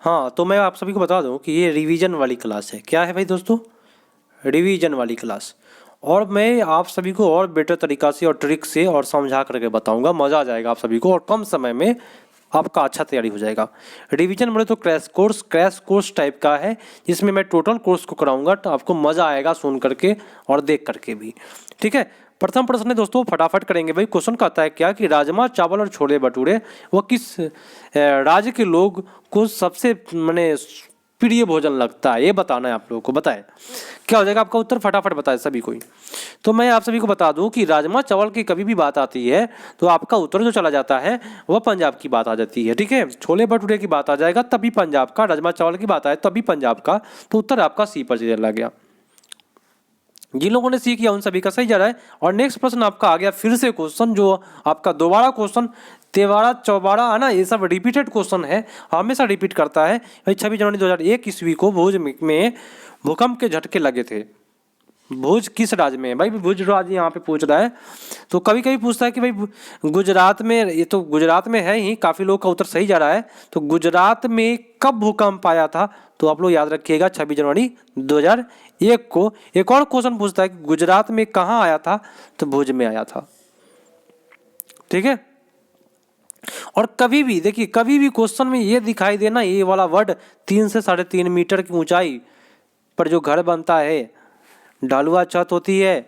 हाँ, तो मैं आप सभी को बता दूं कि ये रिवीजन वाली क्लास है। क्या है भाई दोस्तों? रिवीजन वाली क्लास। और मैं आप सभी को और बेटर तरीक़ा से और ट्रिक से और समझा करके बताऊंगा, मज़ा आ जाएगा आप सभी को और कम समय में आपका अच्छा तैयारी हो जाएगा। रिवीजन बोले तो क्रैश कोर्स टाइप का है, जिसमें मैं टोटल कोर्स को कराऊंगा, तो आपको मज़ा आएगा सुन करके और देख करके भी। ठीक है, प्रथम प्रश्न है दोस्तों, फटाफट करेंगे भाई। क्वेश्चन कहता है क्या कि राजमा चावल और छोले भटूरे वो किस राज्य के लोग को सबसे माने प्रिय भोजन लगता है, ये बताना है आप लोगों को। बताएं क्या हो जाएगा आपका उत्तर, फटाफट बताएं सभी कोई। तो मैं आप सभी को बता दूं कि राजमा चावल की कभी भी बात आती है तो आपका उत्तर जो चला जाता है वह पंजाब की बात आ जाती है। ठीक है, छोले भटूरे की बात आ जाएगा तभी पंजाब का, राजमा चावल की बात आए तभी पंजाब का, तो उत्तर आपका सी पर चला गया। जिन लोगों ने सी किया उन सभी का सही जा रहा है। और नेक्स्ट प्रश्न आपका आ गया फिर से क्वेश्चन, जो आपका दोबारा क्वेश्चन, तेवाड़ा चौबाड़ा है ना, ये सब रिपीटेड क्वेश्चन है, हमेशा रिपीट करता है भाई। 26 जनवरी 2001 ईस्वी को भुज में भूकंप के झटके लगे थे। भुज किस राज्य में है भाई? भुज राज्य यहाँ पे पूछ रहा है। तो कभी कभी पूछता है कि भाई गुजरात में, ये तो गुजरात में है ही, काफ़ी लोग का उत्तर सही जा रहा है। तो गुजरात में कब भूकंप आया था? तो आप लोग याद रखिएगा 26 जनवरी 2001 को। एक और क्वेश्चन पूछता है कि गुजरात में कहाँ आया था? तो भुज में आया था। ठीक है, और कभी भी देखिए, कभी भी क्वेश्चन में ये दिखाई देना, ये वाला वर्ड 3 से 3.5 मीटर की ऊंचाई पर जो घर बनता है, ढलुआ छत होती है,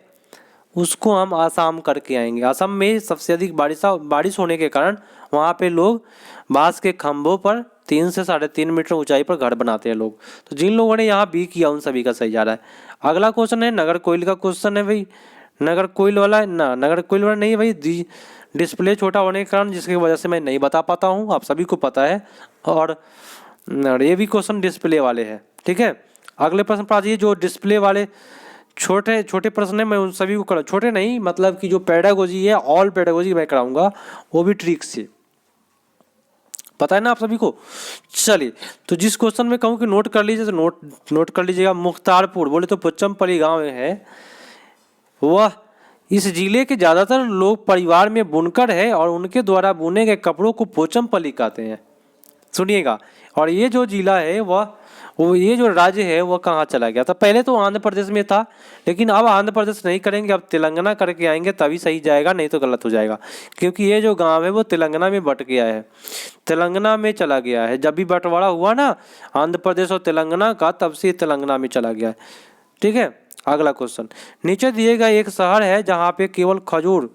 उसको हम आसाम करके आएंगे। असम में सबसे अधिक बारिश होने के कारण वहाँ पे लोग बांस के खंभों पर 3 से 3.5 मीटर ऊंचाई पर घर बनाते हैं लोग। तो जिन लोगों ने यहाँ बी किया उन सभी का सही जा रहा है। अगला क्वेश्चन है नगर कोइल का क्वेश्चन है भाई। नगर कोइल वाला ना, नगर कोइल वाला नहीं है भाई, डिस्प्ले छोटा होने के कारण जिसकी वजह से मैं नहीं बता पाता हूँ, आप सभी को पता है। और ये भी क्वेश्चन डिस्प्ले वाले हैं। ठीक है, अगले प्रश्न पर आ जाइए। जो डिस्प्ले वाले छोटे छोटे प्रश्न है, मैं उन सभी को करा, छोटे नहीं मतलब कि जो पेडागोजी है, ऑल पेडागोजी मैं कराऊंगा, वो भी ट्रिक से, पता है ना आप सभी को। चलिए, तो जिस क्वेश्चन में कहूँ कि नोट कर लीजिए तो नोट कर लीजिएगा। मुख्तारपुर बोले तो पुच्चमपल्ली गांव में है वह। इस जिले के ज़्यादातर लोग परिवार में बुनकर है और उनके द्वारा बुने गए कपड़ों को पोचमपल्ली कहते हैं। सुनिएगा, और ये जो जिला है वो ये जो राज्य है वह कहाँ चला गया था? पहले तो आंध्र प्रदेश में था, लेकिन अब आंध्र प्रदेश नहीं करेंगे, अब तेलंगाना करके आएंगे तभी सही जाएगा, नहीं तो गलत हो जाएगा। क्योंकि ये जो गांव है वो तेलंगाना में बट गया है, तेलंगाना में चला गया है। जब भी बंटवारा हुआ ना आंध्र प्रदेश और तेलंगाना का, तब से तेलंगाना में चला गया है। ठीक है, अगला क्वेश्चन, नीचे दिए गए एक शहर है जहाँ पे केवल खजूर,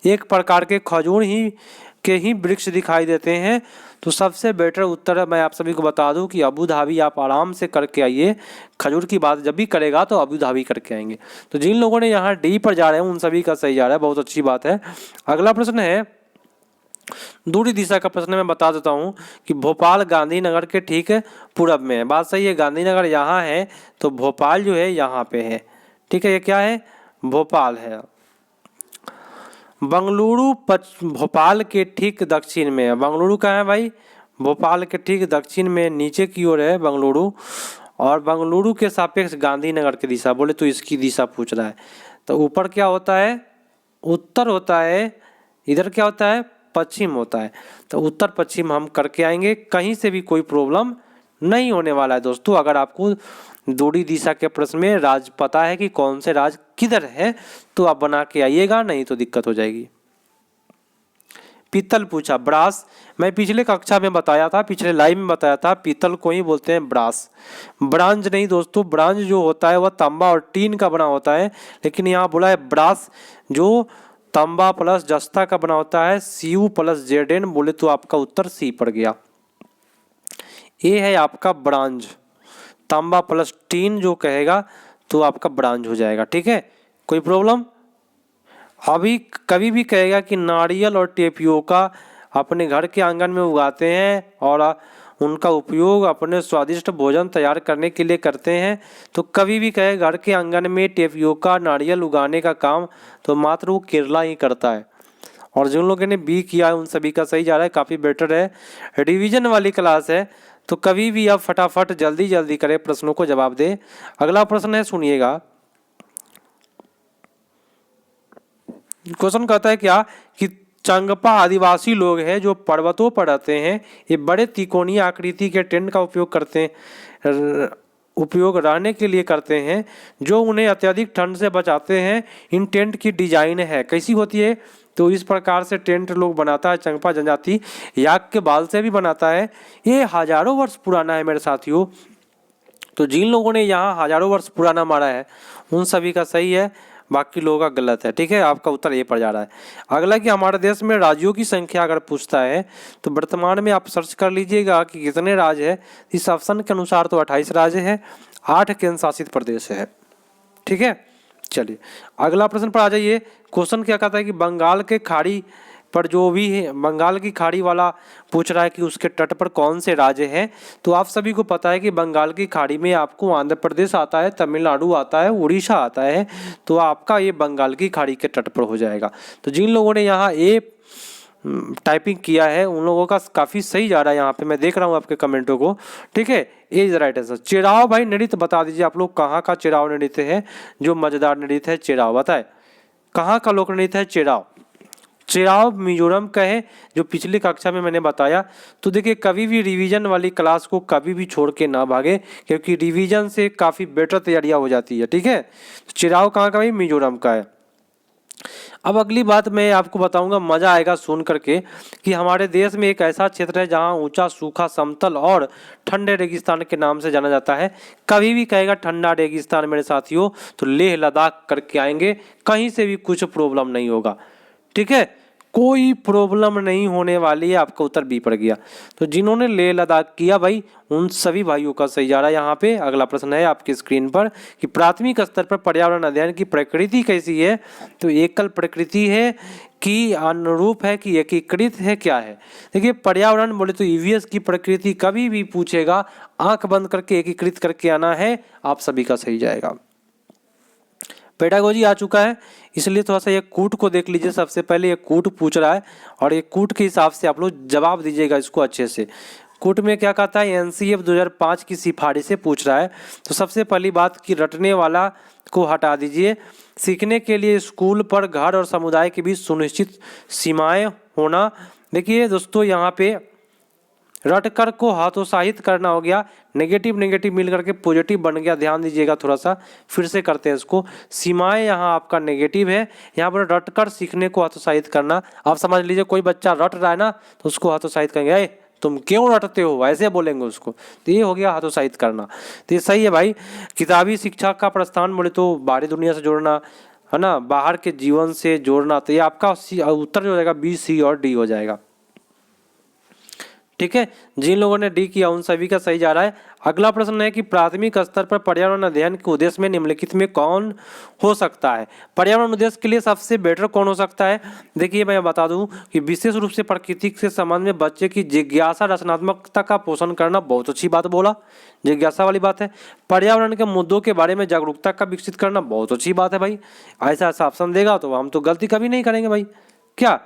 एक प्रकार के खजूर ही वृक्ष दिखाई देते हैं। तो सबसे बेटर उत्तर मैं आप सभी को बता दूं कि अबू धाबी। आप आराम से करके आइए, खजूर की बात जब भी करेगा तो अबू धाबी करके आएंगे। तो जिन लोगों ने यहाँ डी पर जा रहे हैं उन सभी का सही जा रहा है, बहुत अच्छी बात है। अगला प्रश्न है दूरी दिशा का प्रश्न। मैं बता देता हूँ कि भोपाल गांधीनगर के ठीक पूरब में है। बात सही है, गांधीनगर यहाँ है तो भोपाल जो है यहाँ पे है। ठीक है, ये क्या है? भोपाल है। बंगलुरु भोपाल के ठीक दक्षिण में है। बंगलुरु कहाँ है भाई? भोपाल के ठीक दक्षिण में नीचे की ओर है बंगलुरु। और बंगलुरु के सापेक्ष गांधीनगर की दिशा, बोले तो इसकी दिशा पूछ रहा है। तो ऊपर क्या होता है? उत्तर होता है। इधर क्या होता है? पश्चिम होता है। तो उत्तर पश्चिम हम करके आएंगे, कहीं से भी कोई प्रॉब्लम नहीं होने वाला है दोस्तों। अगर आपको दूरी दिशा के प्रश्न में राज्य पता है कि कौन से राज्य किधर है तो आप बना के आइएगा, नहीं तो दिक्कत हो जाएगी। पीतल पूछा, ब्रास। मैं पिछले कक्षा में बताया था, पिछले लाइव में बताया था, पीतल को ही बोलते हैं ब्रास, ब्रांज नहीं दोस्तों। ब्रांज जो होता है वह तांबा और टीन का बना होता है, लेकिन यहाँ बोला है ब्रास, जो तांबा प्लस जस्ता का बना होता है। Cu प्लस Zn, बोले तो आपका उत्तर सी पड़ गया। ये है आपका ब्रांज, तांबा प्लस टीन जो कहेगा तो आपका ब्रांज हो जाएगा। ठीक है, कोई प्रॉब्लम? अभी कभी भी कहेगा कि नारियल और टेपियोका अपने घर के आंगन में उगाते हैं और उनका उपयोग अपने स्वादिष्ट भोजन तैयार करने के लिए करते हैं, तो कभी भी कहे घर के आंगन में टेपियोका नारियल उगाने का काम तो मात्र वो केरला ही करता है। और जिन लोगों ने बी किया है उन सभी का सही जा रहा है, काफ़ी बेटर है। रिवीजन वाली क्लास है तो कभी भी आप फटाफट जल्दी जल्दी करें, प्रश्नों को जवाब दे। अगला प्रश्न है, सुनिएगा। क्वेश्चन कहता है क्या कि चंगपा आदिवासी लोग हैं जो पर्वतों पर रहते हैं। ये बड़े तिकोनी आकृति के टेंट का उपयोग करते हैं, उपयोग रहने के लिए करते हैं, जो उन्हें अत्यधिक ठंड से बचाते हैं। इन टेंट की डिजाइन है कैसी होती है, तो इस प्रकार से टेंट लोग बनाता है चंगपा जनजाति, याक के बाल से भी बनाता है। ये हजारों वर्ष पुराना है मेरे साथियों। तो जिन लोगों ने यहाँ हजारों वर्ष पुराना मारा है उन सभी का सही है, बाकी लोगों का गलत है। ठीक है, आपका उत्तर ये पड़ जा रहा है। अगला कि हमारे देश में राज्यों की संख्या अगर पूछता है तो वर्तमान में आप सर्च कर लीजिएगा कि कितने राज्य है। इस ऑप्शन के अनुसार तो 28 राज्य है, 8 केंद्र शासित प्रदेश है। ठीक है, चलिए अगला प्रश्न पर आ जाइए। क्वेश्चन क्या कहता है कि बंगाल के खाड़ी पर जो भी है, बंगाल की खाड़ी वाला पूछ रहा है कि उसके तट पर कौन से राज्य हैं। तो आप सभी को पता है कि बंगाल की खाड़ी में आपको आंध्र प्रदेश आता है, तमिलनाडु आता है, उड़ीसा आता है। तो आपका ये बंगाल की खाड़ी के तट पर हो जाएगा। तो जिन लोगों ने यहाँ ए टाइपिंग किया है उन लोगों का काफ़ी सही जा रहा है, यहाँ पे मैं देख रहा हूँ आपके कमेंटों को। ठीक है, ए इज राइट आंसर। चिराव भाई नृत्य बता दीजिए आप लोग कहाँ का चिराव नृत्य है, जो मजेदार नृत्य है चिराव बताए, कहाँ का लोक नृत्य है चिराव। चिराव मिजोरम का है, जो पिछली कक्षा में मैंने बताया। तो देखिए कभी भी रिवीजन वाली क्लास को कभी भी छोड़ के ना भागे, क्योंकि रिवीजन से काफ़ी बेटर तैयारियां हो जाती है। ठीक है, तो चिराव कहाँ का भाई, मिजोरम का है। अब अगली बात मैं आपको बताऊंगा, मजा आएगा सुन करके, कि हमारे देश में एक ऐसा क्षेत्र है जहां ऊंचा सूखा समतल और ठंडे रेगिस्तान के नाम से जाना जाता है। कभी भी कहेगा ठंडा रेगिस्तान मेरे साथियों तो लेह लद्दाख करके आएंगे, कहीं से भी कुछ प्रॉब्लम नहीं होगा। ठीक है, कोई प्रॉब्लम नहीं होने वाली है। आपका उत्तर बी पड़ गया। तो जिन्होंने लेह लद्दाख किया भाई उन सभी भाइयों का सही जा रहा है। यहाँ पे अगला प्रश्न है आपकी स्क्रीन पर कि प्राथमिक स्तर पर पर्यावरण अध्ययन की प्रकृति कैसी है। तो एकल प्रकृति है कि अनुरूप है कि एकीकृत है, क्या है। देखिए पर्यावरण बोले तो ईवीएस की प्रकृति कभी भी पूछेगा, आंख बंद करके एकीकृत करके आना है, आप सभी का सही जाएगा। पेडागोजी आ चुका है, इसलिए थोड़ा सा ये कूट को देख लीजिए। सबसे पहले ये कूट पूछ रहा है और ये कूट के हिसाब से आप लोग जवाब दीजिएगा इसको अच्छे से। कूट में क्या कहता है, एनसीएफ 2005 की सिफारिश से पूछ रहा है। तो सबसे पहली बात कि रटने वाला को हटा दीजिए। सीखने के लिए स्कूल पर घर और समुदाय के बीच सुनिश्चित सीमाएं होना। देखिए दोस्तों यहाँ पे रटकर को हतोत्साहित करना हो गया, नेगेटिव नेगेटिव मिल करके पॉजिटिव बन गया। ध्यान दीजिएगा थोड़ा सा, फिर से करते हैं इसको। सीमाएं यहाँ आपका नेगेटिव है, यहाँ पर रटकर सीखने को हतोत्साहित करना। आप समझ लीजिए कोई बच्चा रट रहा है ना तो उसको हतोत्साहित करेंगे, ए तुम क्यों रटते हो, ऐसे बोलेंगे उसको। तो ये हो गया हतोत्साहित करना। तो ये सही है भाई। किताबी शिक्षा का प्रस्थान बोले तो बाहरी दुनिया से जोड़ना है ना, बाहर के जीवन से जोड़ना। तो ये आपका उत्तर जो हो जाएगा बी, सी और डी हो जाएगा। ठीक है, जिन लोगों ने डी किया उन सभी का सही जा रहा है। अगला प्रश्न है कि प्राथमिक स्तर पर पर्यावरण अध्ययन के उद्देश्य में निम्नलिखित में कौन हो सकता है। पर्यावरण उद्देश्य के लिए सबसे बेटर कौन हो सकता है। देखिए मैं बता दूं कि विशेष रूप से प्रकृति के संबंध में बच्चे की जिज्ञासा रचनात्मकता का पोषण करना, बहुत अच्छी बात बोला, जिज्ञासा वाली बात है। पर्यावरण के मुद्दों के बारे में जागरूकता का विकसित करना, बहुत अच्छी बात है भाई। ऐसा ऐसा ऑप्शन देगा तो हम तो गलती कभी नहीं करेंगे भाई। क्या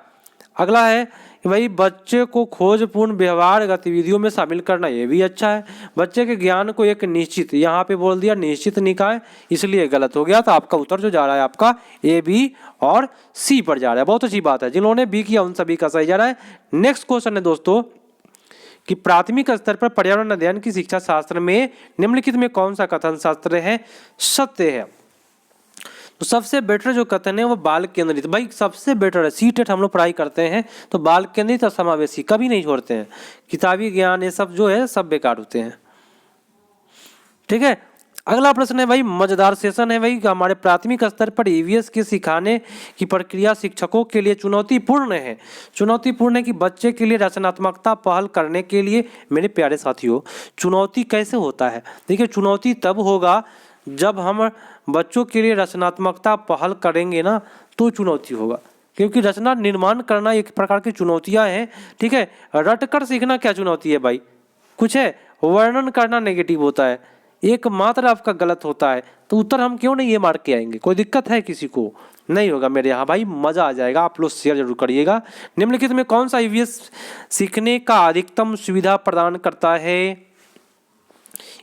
अगला है कि भाई बच्चे को खोजपूर्ण व्यवहार गतिविधियों में शामिल करना, ये भी अच्छा है। बच्चे के ज्ञान को एक निश्चित, यहाँ पे बोल दिया निश्चित निकाय, इसलिए गलत हो गया। तो आपका उत्तर जो जा रहा है आपका ए, बी और सी पर जा रहा है। बहुत अच्छी बात है, जिन्होंने बी किया उन सभी का सही जा रहा है। नेक्स्ट क्वेश्चन है दोस्तों कि प्राथमिक स्तर पर पर्यावरण अध्ययन की शिक्षा शास्त्र में निम्नलिखित में कौन सा कथन शास्त्र है सत्य है। तो सबसे बेटर जो कथन है वो बाल केंद्रित, भाई सबसे बेटर है। सीटेट हम लोग पढ़ाई करते हैं तो बाल केंद्रित और समावेशी कभी नहीं छोड़ते हैं। किताबी ज्ञान ये सब जो है सब बेकार होते हैं। ठीक है, अगला प्रश्न है भाई मजेदार सेशन है भाई। हमारे प्राथमिक स्तर पर ईवीएस के सिखाने की प्रक्रिया शिक्षकों के लिए चुनौतीपूर्ण है। चुनौतीपूर्ण है कि बच्चे के लिए रचनात्मकता पहल करने के लिए। मेरे प्यारे साथियों चुनौती कैसे होता है, देखिए चुनौती तब होगा जब हम बच्चों के लिए रचनात्मकता पहल करेंगे ना तो चुनौती होगा, क्योंकि रचना निर्माण करना एक प्रकार की चुनौतियां हैं। ठीक है, रटकर सीखना क्या चुनौती है भाई, कुछ है। वर्णन करना नेगेटिव होता है, एकमात्र आपका गलत होता है। तो उत्तर हम क्यों नहीं ये मार्क के आएंगे, कोई दिक्कत है किसी को, नहीं होगा मेरे यहाँ भाई, मजा आ जाएगा। आप लोग शेयर जरूर करिएगा। निम्नलिखित में कौन सा ईवीएस सीखने का अधिकतम सुविधा प्रदान करता है।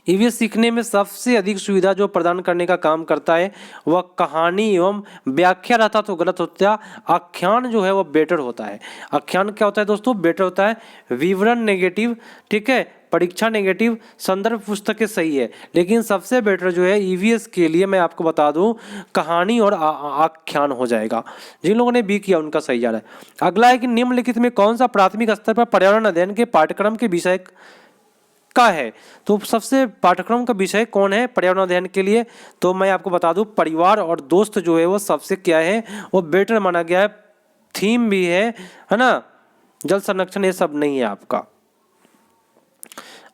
ईवीएस सीखने में सबसे अधिक सुविधा जो प्रदान करने का काम करता है वह कहानी एवं व्याख्या रहता तो गलत होता। आख्यान जो है वह बेटर होता है। आख्यान क्या होता है दोस्तों? बेटर होता है। विवरण नेगेटिव, ठीक है, परीक्षा नेगेटिव, संदर्भ पुस्तकें सही है, लेकिन सबसे बेटर जो है ईवीएस के लिए मैं आपको बता दूं कहानी और आख्यान हो जाएगा। जिन लोगों ने बी किया उनका सही जा रहा है। अगला है कि निम्नलिखित में कौन सा प्राथमिक स्तर पर पर्यावरण अध्ययन के पाठ्यक्रम के विषय का है? तो सबसे पाठ्यक्रम का विषय कौन है पर्यावरण अध्ययन के लिए? तो मैं आपको बता दूं परिवार और दोस्त जो है वो सबसे क्या है, वो बेटर माना गया है। थीम भी है ना, जल संरक्षण ये सब नहीं है आपका।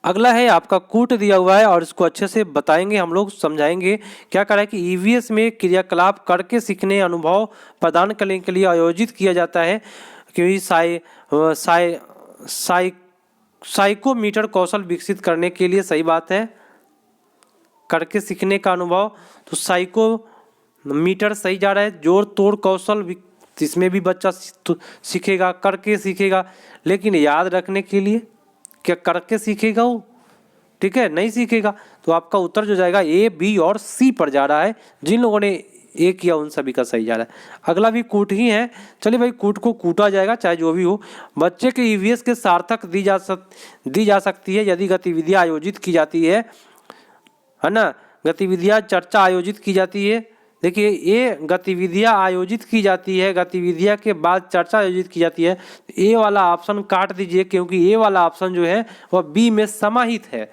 अगला है आपका कूट दिया हुआ है और इसको अच्छे से बताएंगे हम लोग, समझाएंगे। क्या करा है कि ईवीएस में क्रियाकलाप करके सीखने अनुभव प्रदान करने के लिए आयोजित किया जाता है, क्योंकि साइकोमीटर कौशल विकसित करने के लिए। सही बात है, करके सीखने का अनुभव, तो साइकोमीटर सही जा रहा है। जोड़ तोड़ कौशल इसमें भी बच्चा सीखेगा, करके सीखेगा, लेकिन याद रखने के लिए क्या करके सीखेगा वो? ठीक है, नहीं सीखेगा। तो आपका उत्तर जो जाएगा ए, बी और सी पर जा रहा है। जिन लोगों ने ए किया उन सभी का सही जा रहा है। अगला भी कूट ही है। चलिए भाई, कूट को कूटा जाएगा चाहे जो भी हो। बच्चे के ईवीएस के सार्थक दी जा सकती है यदि गतिविधियां आयोजित की जाती है ना। गतिविधियां चर्चा आयोजित की जाती है। देखिए, ये गतिविधियां आयोजित की जाती है, गतिविधियां के बाद चर्चा आयोजित की जाती है। ए वाला ऑप्शन काट दीजिए, क्योंकि ए वाला ऑप्शन जो है वह बी में समाहित है।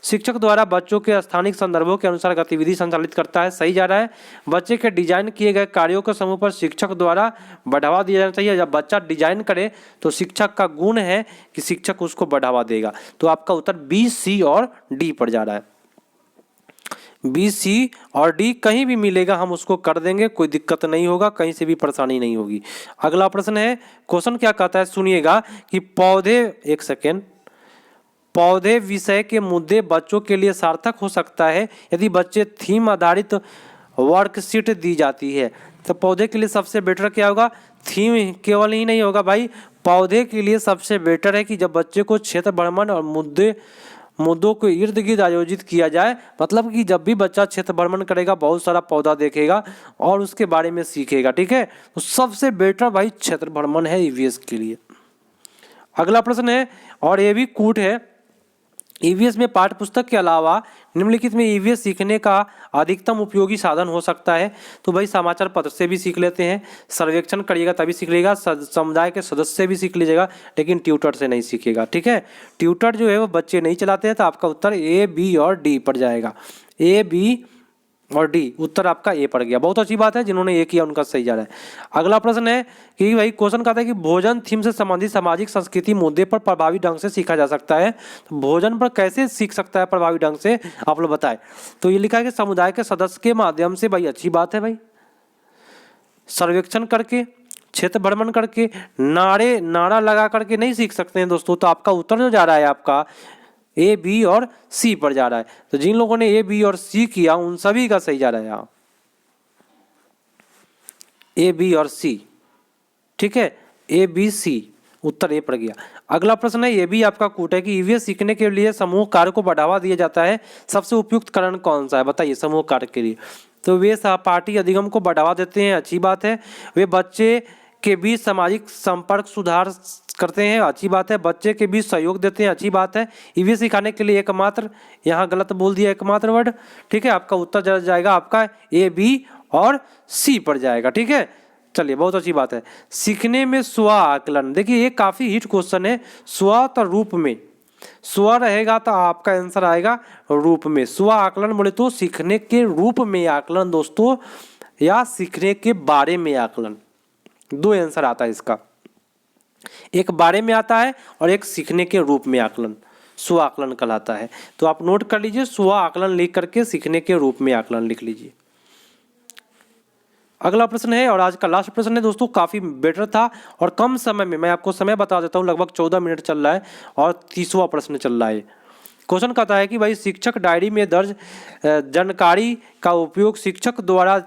शिक्षक द्वारा बच्चों के स्थानिक संदर्भों के अनुसार गतिविधि संचालित करता है। सही जा रहा है। बच्चे के डिजाइन किए गए कार्यों के समूह पर शिक्षक द्वारा बढ़ावा दिया जाना चाहिए। जब बच्चा डिजाइन करे तो शिक्षक का गुण है कि शिक्षक उसको बढ़ावा देगा। तो आपका उत्तर बी, सी और डी पर जा रहा है। बी, सी और डी कहीं भी मिलेगा हम उसको कर देंगे, कोई दिक्कत नहीं होगा, कहीं से भी परेशानी नहीं होगी। अगला प्रश्न है, क्वेश्चन क्या कहता है सुनिएगा कि पौधे विषय के मुद्दे बच्चों के लिए सार्थक हो सकता है यदि बच्चे थीम आधारित वर्कशीट दी जाती है। तो पौधे के लिए सबसे बेटर क्या होगा? थीम केवल ही नहीं होगा भाई, पौधे के लिए सबसे बेटर है कि जब बच्चे को क्षेत्र भ्रमण और मुद्दों को इर्द गिर्द आयोजित किया जाए। मतलब कि जब भी बच्चा क्षेत्र भ्रमण करेगा बहुत सारा पौधा देखेगा और उसके बारे में सीखेगा। ठीक है, तो सबसे बेटर भाई क्षेत्र भ्रमण है ईवीएस के लिए। अगला प्रश्न है, और ये भी कूट है, ईवीएस में पाठ्य पुस्तक के अलावा निम्नलिखित में ईवीएस सीखने का अधिकतम उपयोगी साधन हो सकता है। तो भाई समाचार पत्र से भी सीख लेते हैं, सर्वेक्षण करिएगा तभी सीख लेगा, समुदाय के सदस्य से भी सीख लीजिएगा, लेकिन ट्यूटर से नहीं सीखेगा। ठीक है, ट्यूटर जो है वो बच्चे नहीं चलाते हैं। तो आपका उत्तर ए, बी और डी पर जाएगा। ए, बी और डी, उत्तर आपका ए पड़ गया। बहुत अच्छी बात है, जिन्होंने ए किया उनका सही जा रहा है। अगला प्रश्न है कि भाई क्वेश्चन कहता है कि भोजन थीम से संबंधित सामाजिक संस्कृति मुद्दे पर प्रभावी ढंग से सीखा जा सकता है। तो भोजन पर कैसे सीख सकता है प्रभावी ढंग से, आप लोग बताएं। तो ये लिखा है कि समुदाय के सदस्य के माध्यम से। भाई अच्छी बात है भाई, सर्वेक्षण करके, क्षेत्र भ्रमण करके, नारा लगा करके नहीं सीख सकते हैं दोस्तों। तो आपका उत्तर जो जा रहा है आपका ए, बी और सी पर जा रहा है। तो जिन लोगों ने ए, बी और सी किया उन सभी का सही जा रहा है यहाँ, ए, बी और सी। ठीक है, ए, बी, सी, उत्तर ए पड़ गया। अगला प्रश्न है, ये भी आपका कूट है कि ईवीएस सीखने के लिए समूह कार्य को बढ़ावा दिया जाता है, सबसे उपयुक्त कारण कौन सा है? बताइए समूह कार्य के लिए। तो वे सहपाठी अधिगम को बढ़ावा देते हैं, अच्छी बात है। वे बच्चे के बीच सामाजिक संपर्क सुधार करते हैं, अच्छी बात है। बच्चे के बीच सहयोग देते हैं, अच्छी बात है। ईवीएस सिखाने के लिए एकमात्र, यहाँ गलत बोल दिया एकमात्र वर्ड। ठीक है, आपका उत्तर जाएगा आपका ए, बी और सी पर जाएगा। ठीक है, चलिए बहुत अच्छी बात है। सीखने में स्व आकलन, देखिए ये काफी हिट क्वेश्चन है। स्व तो रूप में, स्व रहेगा तो आपका आंसर आएगा रूप में। स्व आकलन बोले तो सीखने के रूप में आकलन दोस्तों, या सीखने के बारे में आकलन, दो आंसर आता है इसका। एक बारे में आता है और एक सीखने के रूप में आकलन, स्व आकलन कहलाता है। तो आप नोट कर लीजिए, स्व आकलन लिख करके सीखने के रूप में आकलन लिख लीजिए। अगला प्रश्न है, और आज का लास्ट प्रश्न है दोस्तों, काफी बेटर था और कम समय में, मैं आपको समय बता देता हूँ, लगभग 14 मिनट चल रहा है और 30वां प्रश्न चल रहा है। क्वेश्चन कहता है कि भाई शिक्षक डायरी में दर्ज जानकारी का उपयोग शिक्षक द्वारा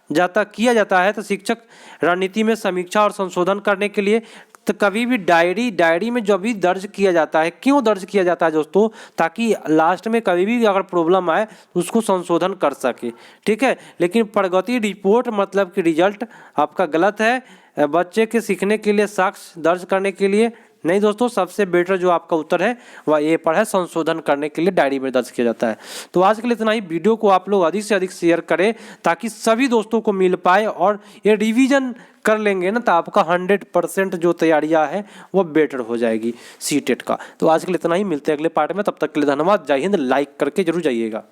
किया जाता है। तो शिक्षक रणनीति में समीक्षा और संशोधन करने के लिए तो कभी भी डायरी में जो भी दर्ज किया जाता है, क्यों दर्ज किया जाता है दोस्तों, ताकि लास्ट में कभी भी अगर प्रॉब्लम आए तो उसको संशोधन कर सके, ठीक है। लेकिन प्रगति रिपोर्ट मतलब कि रिजल्ट आपका गलत है, बच्चे के सीखने के लिए साक्ष्य दर्ज करने के लिए नहीं दोस्तों। सबसे बेटर जो आपका उत्तर है वह ए पर है, संशोधन करने के लिए डायरी में दर्ज किया जाता है। तो आज के लिए इतना ही। वीडियो को आप लोग अधिक से अधिक शेयर करें ताकि सभी दोस्तों को मिल पाए, और ये रिवीजन कर लेंगे ना तो आपका 100% जो तैयारियां है वो बेटर हो जाएगी सीटेट का। तो आज के लिए इतना ही, मिलते हैं अगले पार्ट में। तब तक के लिए धन्यवाद। जय हिंद। लाइक करके जरूर जाइएगा।